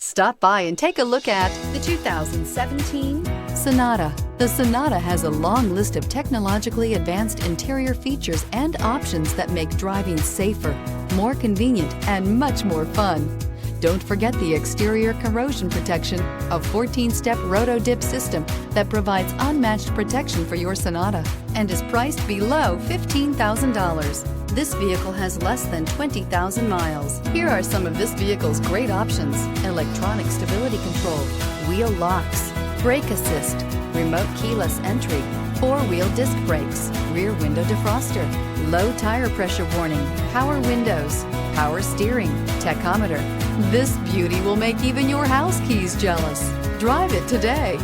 Stop by and take a look at the 2017 Sonata. The Sonata has a long list of technologically advanced interior features and options that make driving safer, more convenient, and much more fun. Don't forget the exterior corrosion protection, a 14-step roto-dip system that provides unmatched protection for your Sonata and is priced below $15,000. This vehicle has less than 20,000 miles. Here are some of this vehicle's great options: electronic stability control, wheel locks, brake assist, remote keyless entry, four-wheel disc brakes, rear window defroster, low tire pressure warning, power windows, power steering, tachometer. This beauty will make even your house keys jealous. Drive it today.